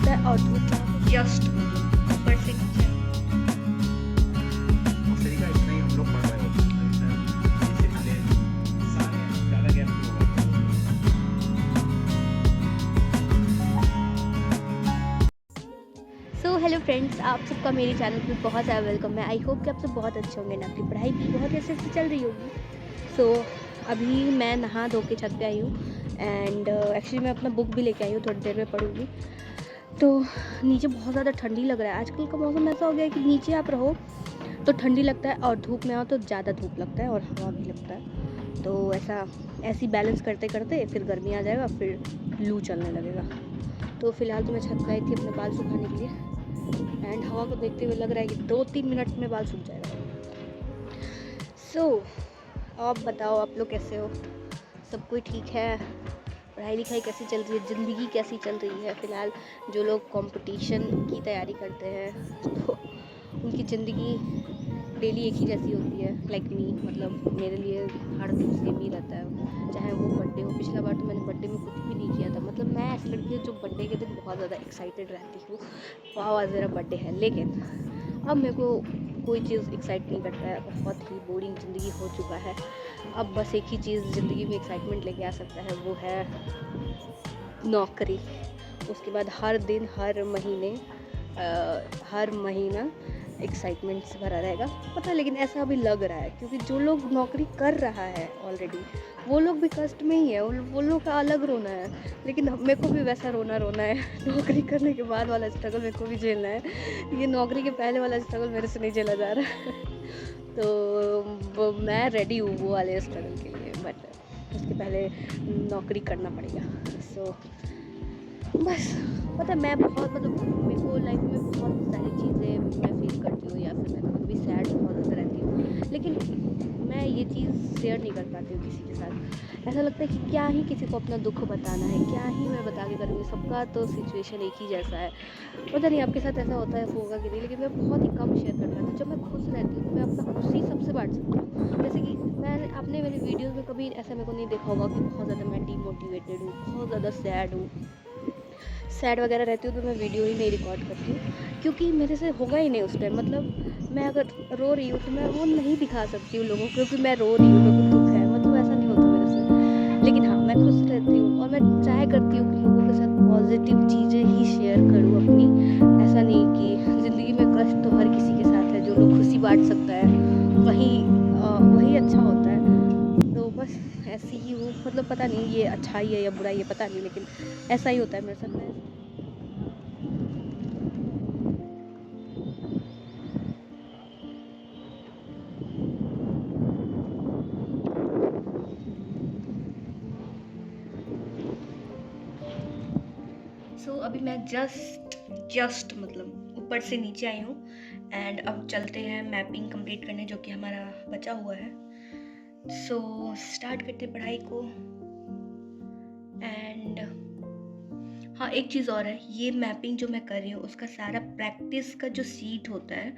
लगता है और धूप जस्ट ऊपर से नीचे। मौसरी का इतना ही हम लोग पढ़ रहे होते हैं इससे पहले सारे ज़्यादा गैप नहीं होगा। सो हेलो फ्रेंड्स, आप सबका मेरे चैनल पे बहुत ज़्यादा वेलकम है। आई होप कि आप सब बहुत अच्छे होंगे ना, आपकी पढ़ाई भी बहुत अच्छे से चल रही होगी। सो अभी मैं नहा धो के छत पे आई हूँ एंड एक्चुअली मैं अपना बुक भी लेके आई हूँ, थोड़ी देर में पढ़ूँगी। तो नीचे बहुत ज़्यादा ठंडी लग रहा है। आजकल का मौसम ऐसा हो गया है कि नीचे आप रहो तो ठंडी लगता है और धूप में आओ तो ज़्यादा धूप लगता है और हवा भी लगता है। तो ऐसी बैलेंस करते करते फिर गर्मी आ जाएगा, फिर लू चलने लगेगा। तो फ़िलहाल तो मैं छत पे आई थी अपने बाल सुखाने के लिए एंड हवा को देखते हुए लग रहा है कि 2-3 मिनट में बाल सूख जाएगा। सो आप बताओ, आप लोग कैसे हो? सब कोई ठीक है? पढ़ाई लिखाई कैसी चल रही है? ज़िंदगी कैसी चल रही है? फ़िलहाल जो लोग कंपटीशन की तैयारी करते हैं तो उनकी ज़िंदगी डेली एक ही जैसी होती है। लाइक मी, मतलब मेरे लिए हर दिन सेम ही रहता है, चाहे वो बर्थडे हो। पिछला बार तो मैंने बर्थडे में कुछ भी नहीं किया था। मतलब मैं ऐसी लड़की हूँ जो बर्थडे के दिन बहुत ज़्यादा एक्साइटेड रहती हूँ, वाह आज मेरा बर्थडे है। लेकिन अब मेरे को कोई चीज़ एक्साइट नहीं करता है, बहुत ही बोरिंग ज़िंदगी हो चुका है। अब बस एक ही चीज़ ज़िंदगी में एक्साइटमेंट लेके आ सकता है, वो है नौकरी। उसके बाद हर दिन हर महीना एक्साइटमेंट से भरा रहेगा, पता। लेकिन ऐसा अभी लग रहा है क्योंकि जो लोग नौकरी कर रहा है ऑलरेडी वो लोग भी कष्ट में ही है, वो लोग का अलग रोना है। लेकिन मेरे को भी वैसा रोना है। नौकरी करने के बाद वाला स्ट्रगल मेरे को भी झेलना है, ये नौकरी के पहले वाला स्ट्रगल मेरे से नहीं झेला जा रहा है। तो मैं रेडी हूँ वो वाले स्ट्रगल के लिए, बट उसके पहले नौकरी करना पड़ेगा। सो बस पता है, मैं बहुत मतलब मेरे को लाइफ में बहुत सारी चीज़ें मैं फेस करती हूँ या फिर मैं कभी सैड बहुत ज़्यादा रहती हूँ, लेकिन मैं ये चीज़ शेयर नहीं कर पाती हूँ किसी के साथ। ऐसा लगता है कि क्या ही किसी को अपना दुख बताना है, क्या ही मैं बता के करूँगी, सबका तो सिचुएशन एक ही जैसा है। पता नहीं आपके साथ ऐसा होता है, होगा कि नहीं, लेकिन मैं बहुत ही कम शेयर कर पाती हूँ। जब मैं खुश रहती हूँ तो मैं अपना खुशी सबसे बांट सकती हूँ। जैसे कि आपने मेरी वीडियोज़ में कभी ऐसा मेरे को नहीं देखा होगा कि बहुत ज़्यादा मैं डीमोटिवेटेड हूँ, बहुत ज़्यादा सैड वगैरह रहती हूँ तो मैं वीडियो ही नहीं रिकॉर्ड करती हूँ, क्योंकि मेरे से होगा ही नहीं उस टाइम। मतलब मैं अगर रो रही हूँ तो मैं वो नहीं दिखा सकती हूँ लोगों को, क्योंकि मैं रो रही हूँ, मेरे को दुख है, मतलब ऐसा नहीं होता मेरे से। लेकिन हाँ, मैं खुश रहती हूँ और मैं ट्राई करती हूँ कि लोगों के साथ पॉजिटिव चीज़ें ही शेयर करूँ अपनी। ऐसा नहीं कि ज़िंदगी में कष्ट तो हर किसी के साथ है, जो लोग खुशी बांट सकता है वही अच्छा होता है। तो बस ऐसी ही हूँ, मतलब पता नहीं ये अच्छाई है या बुराई है, पता नहीं, लेकिन ऐसा ही होता है मेरे साथ। मैं अभी मैं जस्ट मतलब ऊपर से नीचे आई हूँ एंड अब चलते हैं मैपिंग कंप्लीट करने, जो कि हमारा बचा हुआ है। स्टार्ट करते पढ़ाई को। एंड हाँ, एक चीज़ और है, ये मैपिंग जो मैं कर रही हूँ उसका सारा प्रैक्टिस का जो सीट होता है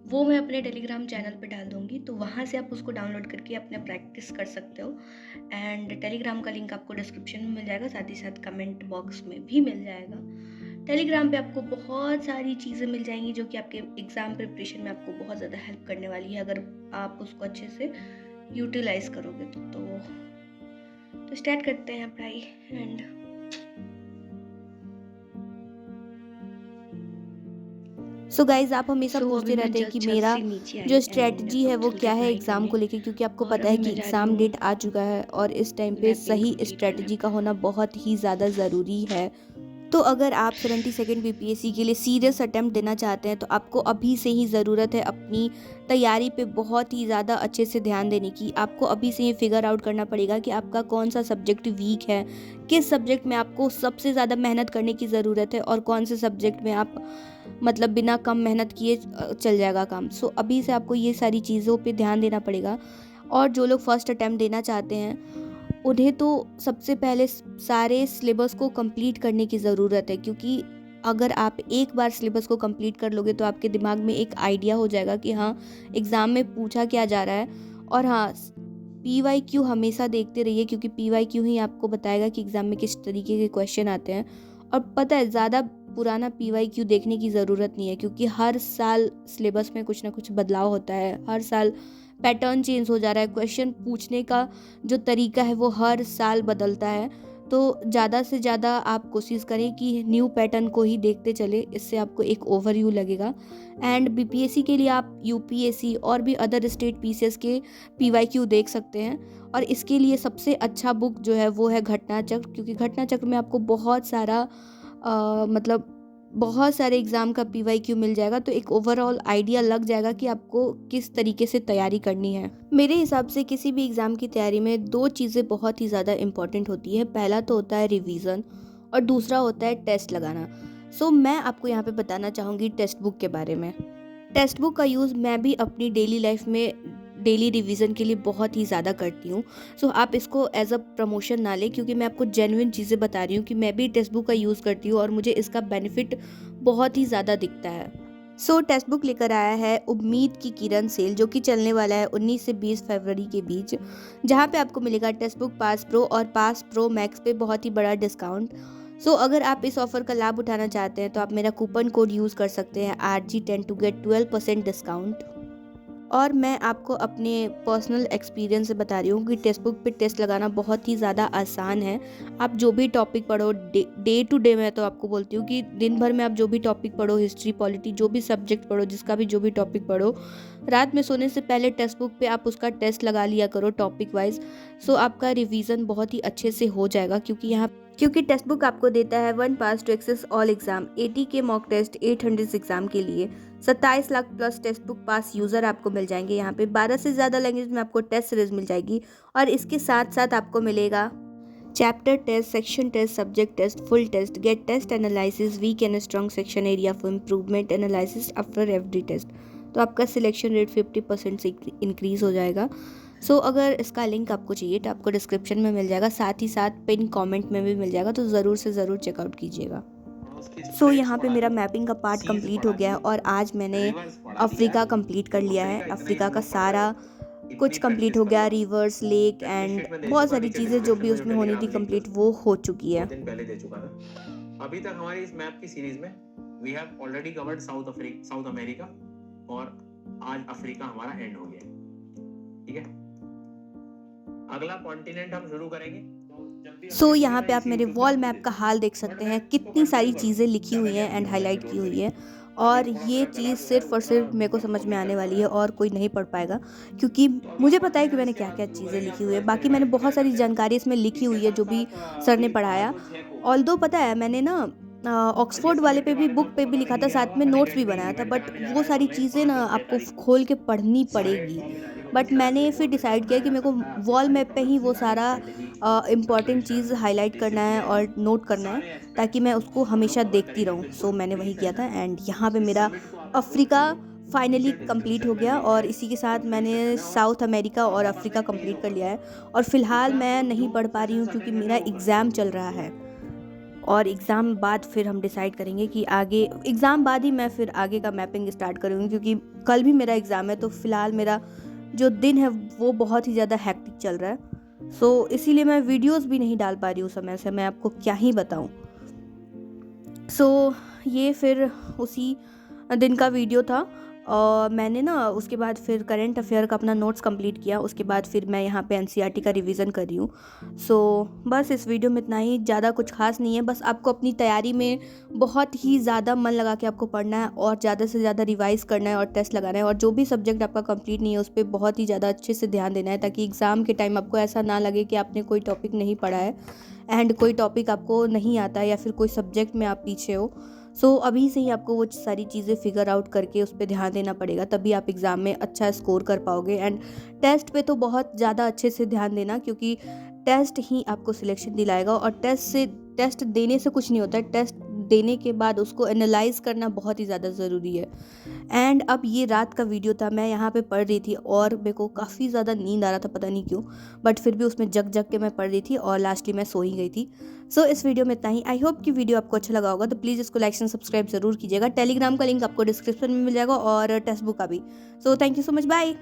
वो मैं अपने टेलीग्राम चैनल पे डाल दूँगी, तो वहाँ से आप उसको डाउनलोड करके अपने प्रैक्टिस कर सकते हो। एंड टेलीग्राम का लिंक आपको डिस्क्रिप्शन में मिल जाएगा, साथ ही साथ कमेंट बॉक्स में भी मिल जाएगा। टेलीग्राम पे आपको बहुत सारी चीज़ें मिल जाएंगी जो कि आपके एग्ज़ाम प्रिपरेशन में आपको बहुत ज़्यादा हेल्प करने वाली है, अगर आप उसको अच्छे से यूटिलाइज़ करोगे तो स्टार्ट करते हैं पढ़ाई। एंड सो गाइज, आप हमेशा पूछते अभी मैं रहते हैं कि जस्ट छत मेरा से नीचे आई जो एंड स्ट्रेटजी है अब वो चलते क्या है पढ़ाई एग्ज़ाम करने। को लेके, क्योंकि आपको और पता अभी है कि मैं जा रही एग्ज़ाम हूँ डेट आ चुका है और इस टाइम पे मैपिंग सही कंप्लीट करने। स्ट्रेटजी का होना बहुत ही ज़्यादा ज़रूरी है। तो अगर आप 72nd बीपीएससी के लिए सीरियस अटेम्प्ट देना चाहते हैं तो आपको अभी से ही ज़रूरत है अपनी तैयारी पे बहुत ही ज़्यादा अच्छे से ध्यान देने की। आपको अभी से ये फिगर आउट करना पड़ेगा कि आपका कौन सा सब्जेक्ट वीक है, किस सब्जेक्ट में आपको सबसे ज़्यादा मेहनत करने की ज़रूरत है और कौन से सब्जेक्ट में आप मतलब बिना कम मेहनत किए चल जाएगा काम। सो अभी से आपको ये सारी चीज़ों पे ध्यान देना पड़ेगा। और जो लोग फर्स्ट अटेम्प्ट देना चाहते हैं उन्हें तो सबसे पहले सारे सिलेबस को कंप्लीट करने की ज़रूरत है, क्योंकि अगर आप एक बार सिलेबस को कंप्लीट कर लोगे तो आपके दिमाग में एक आइडिया हो जाएगा कि हाँ, एग्ज़ाम में पूछा क्या जा रहा है। और हाँ, PYQ हमेशा देखते रहिए, क्योंकि PYQ ही आपको बताएगा कि एग्ज़ाम में किस तरीके के क्वेश्चन आते हैं। और पता है, ज़्यादा पुराना PYQ देखने की ज़रूरत नहीं है, क्योंकि हर साल सिलेबस में कुछ ना कुछ बदलाव होता है, हर साल पैटर्न चेंज हो जा रहा है, क्वेश्चन पूछने का जो तरीका है वो हर साल बदलता है। तो ज़्यादा से ज़्यादा आप कोशिश करें कि न्यू पैटर्न को ही देखते चले, इससे आपको एक ओवरव्यू लगेगा। एंड BPSC के लिए आप UPSC और भी अदर स्टेट PCS के PYQ देख सकते हैं। और इसके लिए सबसे अच्छा बुक जो है वो है घटना चक्र, क्योंकि घटना चक्र में आपको बहुत सारा मतलब बहुत सारे एग्ज़ाम का PYQ मिल जाएगा, तो एक ओवरऑल आइडिया लग जाएगा कि आपको किस तरीके से तैयारी करनी है। मेरे हिसाब से किसी भी एग्ज़ाम की तैयारी में 2 चीज़ें बहुत ही ज़्यादा इम्पॉर्टेंट होती है। पहला तो होता है रिवीजन और दूसरा होता है टेस्ट लगाना। सो मैं आपको यहाँ पे बताना चाहूँगी टेक्स्ट बुक के बारे में। टेक्स्ट बुक का यूज़ मैं भी अपनी डेली लाइफ में डेली रिवीजन के लिए बहुत ही ज़्यादा करती हूँ। सो आप इसको एज अ प्रमोशन ना लें, क्योंकि मैं आपको जेन्युइन चीज़ें बता रही हूँ कि मैं भी टेक्स्ट बुक का यूज़ करती हूँ और मुझे इसका बेनिफिट बहुत ही ज़्यादा दिखता है। सो टेक्स्ट बुक लेकर आया है उम्मीद की किरण सेल, जो कि चलने वाला है 19 से 20 फरवरी के बीच, जहाँ पे आपको मिलेगा टेक्स्ट बुक पास प्रो और पास प्रो मैक्स पे बहुत ही बड़ा डिस्काउंट। सो अगर आप इस ऑफ़र का लाभ उठाना चाहते हैं तो आप मेरा कूपन कोड यूज़ कर सकते हैं RG10 टू गेट 12% डिस्काउंट। और मैं आपको अपने पर्सनल एक्सपीरियंस से बता रही हूँ कि टेक्स्ट बुक पे टेस्ट लगाना बहुत ही ज़्यादा आसान है। आप जो भी टॉपिक पढ़ो, डे टू डे मैं तो आपको बोलती हूँ कि दिन भर में आप जो भी टॉपिक पढ़ो, हिस्ट्री, पॉलिटी, जो भी सब्जेक्ट पढ़ो, जिसका भी जो भी टॉपिक पढ़ो, रात में सोने से पहले टेक्स्ट बुक पे आप उसका टेस्ट लगा लिया करो टॉपिक वाइज। सो आपका रिवीजन बहुत ही अच्छे से हो जाएगा, क्योंकि टेक्स्ट बुक आपको देता है 1 पास टू एक्सेस ऑल एग्जाम, 80 के मॉक टेस्ट 800 एग्जाम के लिए, 27 लाख प्लस टेक्स्ट बुक पास यूज़र आपको मिल जाएंगे। यहाँ पे 12 से ज़्यादा लैंग्वेज में आपको टेस्ट सीरीज मिल जाएगी और इसके साथ साथ आपको मिलेगा chapter test, section test, subject test, full test, get test analysis, weak and strong section area for improvement analysis after every test. तो आपका सिलेक्शन रेट 50% से इंक्रीज़ हो जाएगा। सो अगर इसका लिंक आपको चाहिए तो आपको डिस्क्रिप्शन में मिल जाएगा, साथ ही साथ पिन कमेंट में भी मिल जाएगा, तो ज़रूर से ज़रूर चेकआउट कीजिएगा। सो यहाँ पे मेरा मैपिंग का पार्ट कंप्लीट हो गया है और आज मैंने अफ्रीका कंप्लीट कर लिया है। अफ्रीका का सारा कुछ कंप्लीट हो गया, रिवर्स, लेक एंड बहुत सारी चीज़ें जो भी उसमें होनी थी कंप्लीट, वो हो चुकी है। दिन पहले दे चुका था। अभी तक हमारी इस मैप की सीरीज में we have already covered South America और आज अफ्रीका हमारा एंड हो गया। ठीक है, अगला कॉन्टिनेंट हम शुरू करेंगे। सो यहाँ पे आप मेरे वॉल मैप का हाल देख सकते हैं, कितनी सारी चीज़ें लिखी हुई हैं एंड हाईलाइट की हुई है। और ये चीज़ सिर्फ और सिर्फ मेरे को समझ में आने वाली है और कोई नहीं पढ़ पाएगा, क्योंकि मुझे पता है कि मैंने क्या क्या चीज़ें लिखी हुई है। बाकी मैंने बहुत सारी जानकारी इसमें लिखी हुई है जो भी सर ने पढ़ाया। ऑल्दो पता है मैंने ना ऑक्सफोर्ड वाले पे भी, बुक पे भी लिखा था, साथ में नोट्स भी बनाया था, बट वो सारी चीज़ें ना आपको खोल के पढ़नी पड़ेगी। बट मैंने फिर डिसाइड किया कि मेरे को वॉल मैप पे ही वो सारा इम्पॉर्टेंट चीज़ हाईलाइट करना है और नोट करना है, ताकि मैं उसको हमेशा देखती रहूँ। सो मैंने वही किया था एंड यहाँ पे मेरा अफ्रीका फाइनली कंप्लीट हो गया और इसी के साथ मैंने साउथ अमेरिका और अफ्रीका कंप्लीट कर लिया है। और फ़िलहाल मैं नहीं पढ़ पा रही हूँ क्योंकि मेरा एग्ज़ाम चल रहा है और एग्ज़ाम बाद फिर हम डिसाइड करेंगे कि आगे, एग्ज़ाम बाद ही मैं फिर आगे का मैपिंग स्टार्ट करूँगी, क्योंकि कल भी मेरा एग्ज़ाम है। तो फ़िलहाल मेरा जो दिन है वो बहुत ही ज़्यादा हेक्टिक चल रहा है। सो इसीलिए मैं वीडियोस भी नहीं डाल पा रही हूँ समय से, मैं आपको क्या ही बताऊँ। सो ये फिर उसी दिन का वीडियो था और मैंने ना उसके बाद फिर करंट अफेयर का अपना नोट्स कंप्लीट किया। उसके बाद फिर मैं यहाँ पे NCERT का रिवीजन कर रही हूँ। सो बस इस वीडियो में इतना ही, ज़्यादा कुछ खास नहीं है। बस आपको अपनी तैयारी में बहुत ही ज़्यादा मन लगा के आपको पढ़ना है और ज़्यादा से ज़्यादा रिवाइज करना है और टेस्ट लगाना है। और जो भी सब्जेक्ट आपका कंप्लीट नहीं है उस पर बहुत ही ज़्यादा अच्छे से ध्यान देना है, ताकि एग्ज़ाम के टाइम आपको ऐसा ना लगे कि आपने कोई टॉपिक नहीं पढ़ा है एंड कोई टॉपिक आपको नहीं आता है या फिर कोई सब्जेक्ट में आप पीछे हो। सो अभी से ही आपको वो सारी चीज़ें फिगर आउट करके उस पर ध्यान देना पड़ेगा, तभी आप एग्ज़ाम में अच्छा स्कोर कर पाओगे। एंड टेस्ट पे तो बहुत ज़्यादा अच्छे से ध्यान देना, क्योंकि टेस्ट ही आपको सिलेक्शन दिलाएगा और टेस्ट देने से कुछ नहीं होता है, टेस्ट देने के बाद उसको एनालाइज करना बहुत ही ज़्यादा ज़रूरी है। एंड अब ये रात का वीडियो था, मैं यहाँ पे पढ़ रही थी और मेरे को काफ़ी ज़्यादा नींद आ रहा था, पता नहीं क्यों, बट फिर भी उसमें जग के मैं पढ़ रही थी और लास्टली मैं सो ही गई थी। सो इस वीडियो में इतना ही। आई होप कि वीडियो आपको अच्छा लगा होगा, तो प्लीज़ इसको लाइक एंड सब्सक्राइब ज़रूर कीजिएगा। टेलीग्राम का लिंक आपको डिस्क्रिप्शन में मिल जाएगा और टेक्स्ट बुक का भी। So thank you so much, bye.